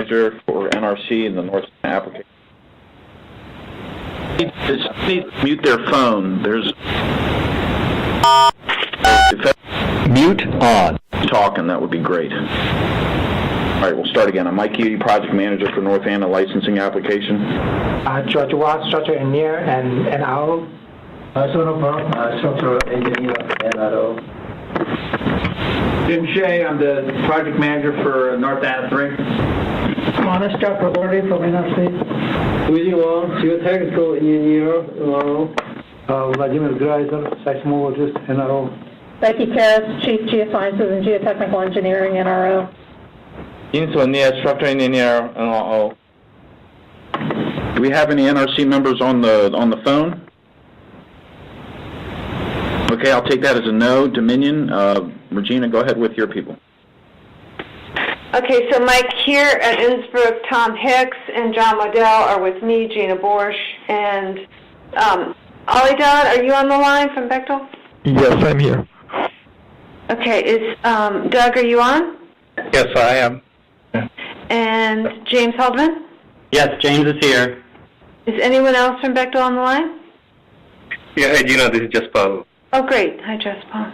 Manager for NRC in the North application. Please mute their phone. There's Mute on. Talking, that would be great. All right, we'll start again. I'm Mike Keaty, Project Manager for North Anna Licensing Application. George Watts, Structural Engineer and NRO. Structural Engineer, NRO. Jim Shea, I'm the Project Manager for North Anna 3. Honest Job Property from NRC. Willie Wong, Geotechnical Engineer, NRO. Vladimir Greiser, Seismologist, NRO. Becky Karras, Chief Geosciences and Geotechnical Engineering, NRO. James Lanier, Structural Engineer, NRO. Do we have any NRC members on the phone? Okay, I'll take that as a no. Dominion, Regina, go ahead with your people. Okay, so Mike here at Innsbruck, Tom Hicks and John Waddell are with me, Gina Borsch, and Ollie Dodd, are you on the line from Bechtel? Yes, I'm here. Okay, is Doug, are you on? Yes, I am. And James Heldman? Yes, James is here. Is anyone else from Bechtel on the line? Yeah, hey, Gina, this is just Paul. Oh, great. Hi, Jessica.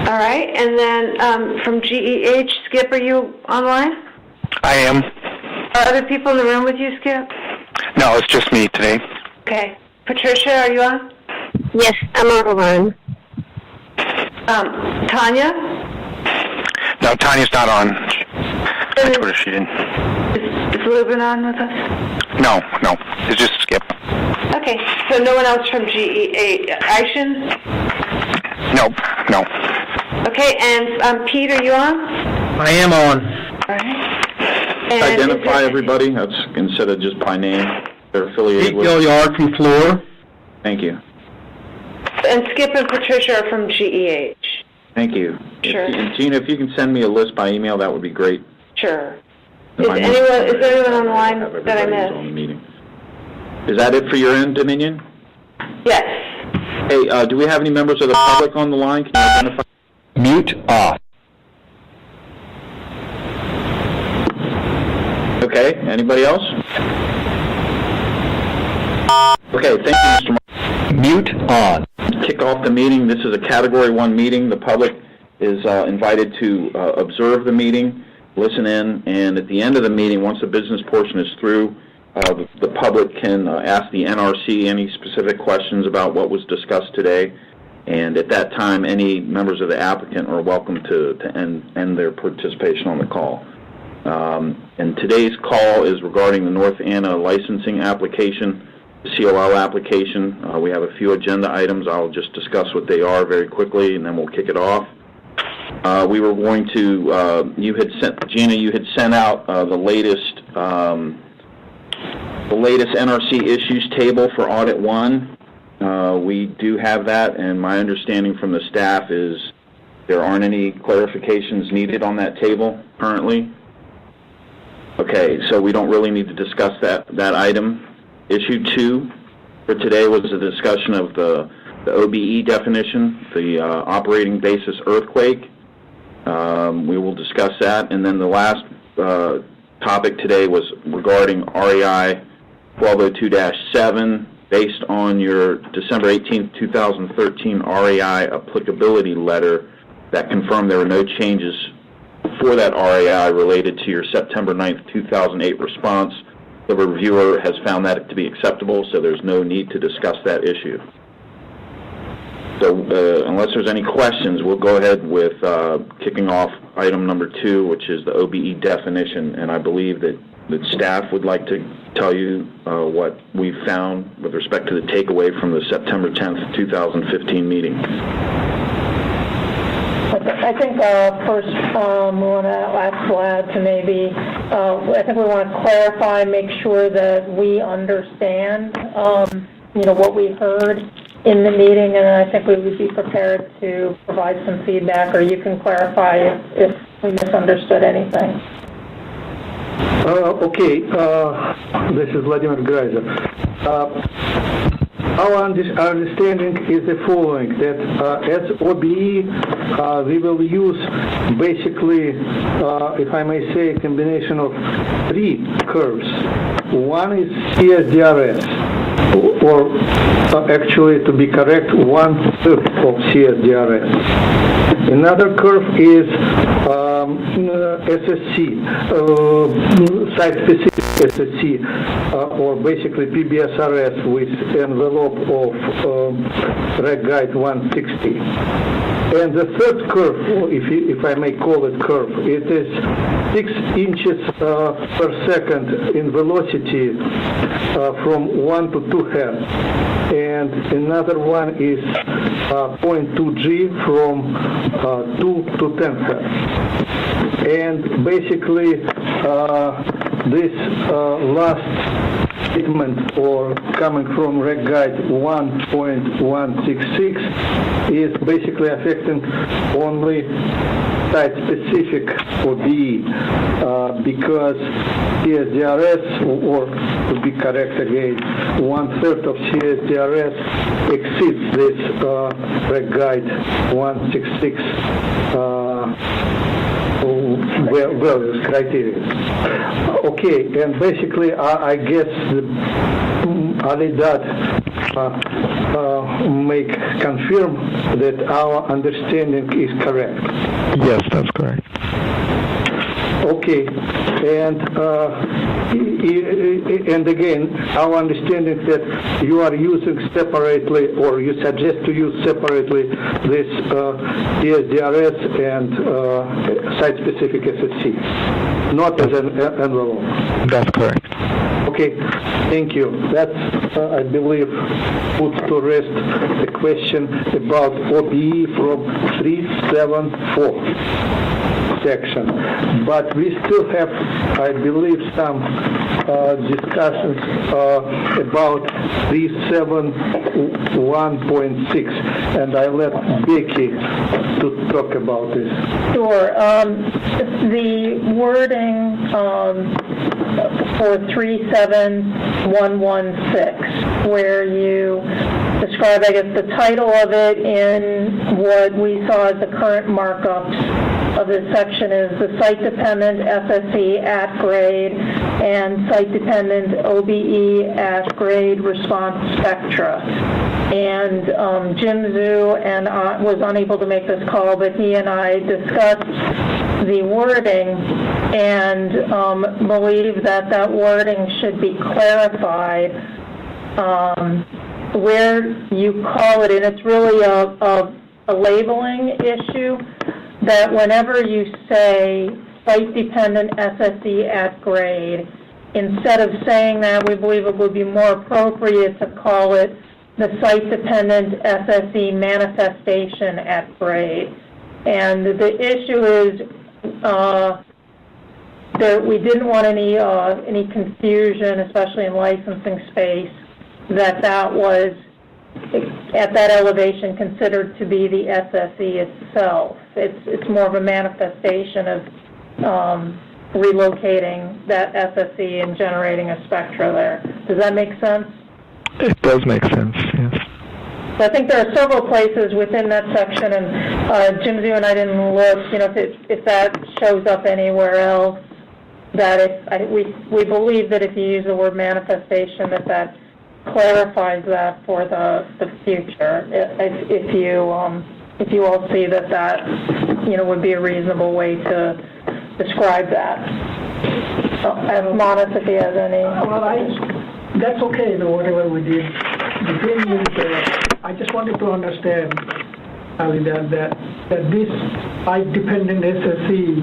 All right, and then from GEH, Skip, are you online? I am. Are other people in the room with you, Skip? No, it's just me today. Okay. Patricia, are you on? Yes, I'm on the line. Tanya? No, Tanya's not on. I told her she didn't. Is Ruben on with us? No, it's just Skip. Okay, so no one else from GEH Action? No. Okay, and Pete, are you on? I am on. All right. And Identify everybody. That's instead of just by name. They're affiliated with. Yard from Floor. Thank you. And Skip and Patricia are from GEH. Thank you. Sure. And Gina, if you can send me a list by email, that would be great. Sure. Is there anyone on the line that I missed? On the meeting. Is that it for your end, Dominion? Yes. Hey, do we have any members of the public on the line? Can you identify? Mute off. Okay, anybody else? Okay, thank you, Mr. Mute on. Kick off the meeting. This is a Category 1 meeting. The public is invited to observe the meeting, listen in, and at the end of the meeting, once the business portion is through, the public can ask the NRC any specific questions about what was discussed today, and at that time, any members of the applicant are welcome to end their participation on the call. And today's call is regarding the North Anna licensing application, the COL application. We have a few agenda items. I'll just discuss what they are very quickly, and then we'll kick it off. We were going to, Gina, you had sent out the latest NRC issues table for Audit 1. We do have that, and my understanding from the staff is there aren't any clarifications needed on that table currently. Okay, so we don't really need to discuss that item. Issue 2 for today was a discussion of the OBE definition, the operating basis earthquake. We will discuss that, and then the last topic today was regarding REI 1202-7, based on your December 18, 2013 REI applicability letter that confirmed there were no changes for that REI related to your September 9, 2008 response. The reviewer has found that to be acceptable, so there's no need to discuss that issue. So unless there's any questions, we'll go ahead with kicking off item number 2, which is the OBE definition, and I believe that staff would like to tell you what we found with respect to the takeaway from the September 10th, 2015 meeting. I think first we want to ask Vlad to maybe, I think we want to clarify, make sure that we understand, what we heard in the meeting, and I think we would be prepared to provide some feedback, or you can clarify if we misunderstood anything. Okay, this is Vladimir Greiser. Our understanding is the following, that as OBE, we will use basically, if I may say, a combination of 3 curves. One is CSDRS, or actually, to be correct, 1/3 of CSDRS. Another curve is SSC, site-specific SSC, or basically PBSRS with envelope of Reg Guide 160. And the third curve, if I may call it curve, it is 6 inches per second in velocity from 1 to 2 hertz. And another one is 0.2 G from 2 to 10 hertz. And basically, this last statement, or coming from Reg Guide 1.166, is basically affecting only site-specific OBE, because CSDRS, or to be correct again, 1/3 of CSDRS exceeds this Reg Guide 166 values, criteria. Okay, and basically, I guess the ALIDAT confirm that our understanding is correct. Yes, that's correct. Okay, and again, our understanding that you are using separately, or you suggest to use separately, this CSDRS and site-specific SSC, not as an envelope. That's correct. Okay, thank you. That, I believe, puts to rest the question about OBE from 374 section. But we still have, I believe, some discussions about 371.6, and I let Becky to talk about this. Sure. The wording for 37116, where you describe, I guess, the title of it in what we saw as the current markups of this section is the site-dependent SSE at grade and site-dependent OBE at grade response spectra. And Jim Zhu and I was unable to make this call, but he and I discussed the wording and believe that that wording should be clarified where you call it, and it's really a labeling issue, that whenever you say site-dependent SSE at grade, instead of saying that, we believe it would be more appropriate to call it the site-dependent SSE manifestation at grade. And the issue is that we didn't want any confusion, especially in licensing space, that was at that elevation considered to be the SSE itself. It's more of a manifestation of relocating that SSE and generating a spectra there. Does that make sense? It does make sense, yes. So I think there are several places within that section, and Jim Zhu and I didn't look, if that shows up anywhere else, that we believe that if you use the word manifestation, that clarifies that for the future. If you all see that would be a reasonable way to describe that. Manas, if he has any. Well, that's okay, whatever we did. The thing is, I just wanted to understand, Ali, that this site-dependent SSE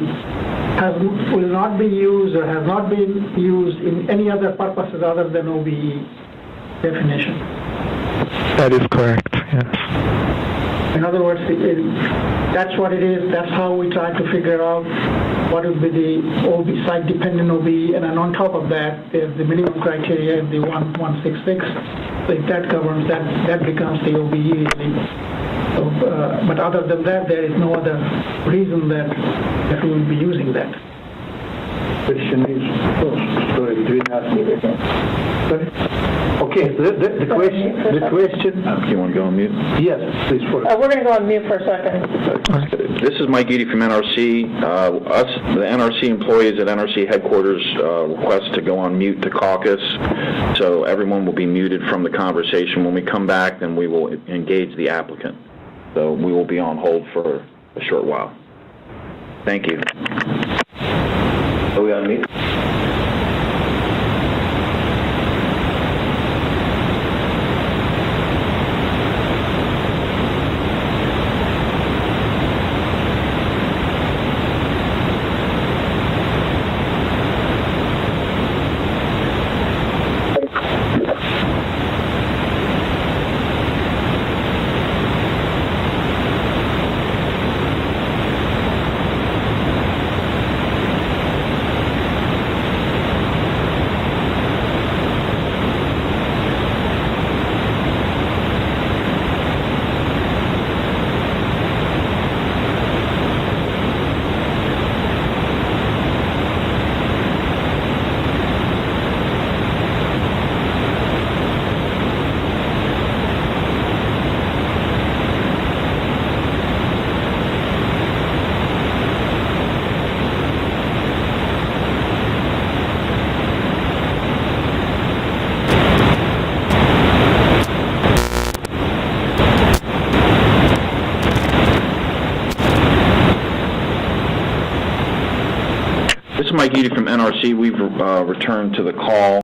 will not be used or has not been used in any other purposes other than OBE definition. That is correct, yes. In other words, that's what it is. That's how we try to figure out what would be the site-dependent OBE, and then on top of that, there's the minimum criteria in the 166. So if that governs, that becomes the OBE. So, but other than that, there is no other reason that we will be using that. Question is, sorry, between us. Sorry? Okay. Okay, the question, You want to go on mute? yes, please, for We're going to go on mute for a second. This is Mike Eady from NRC. The NRC employees at NRC headquarters request to go on mute to caucus, so everyone will be muted from the conversation. When we come back, then we will engage the applicant. So we will be on hold for a short while. Thank you. Are we on mute? This is Mike Eady from NRC. We've returned to the call.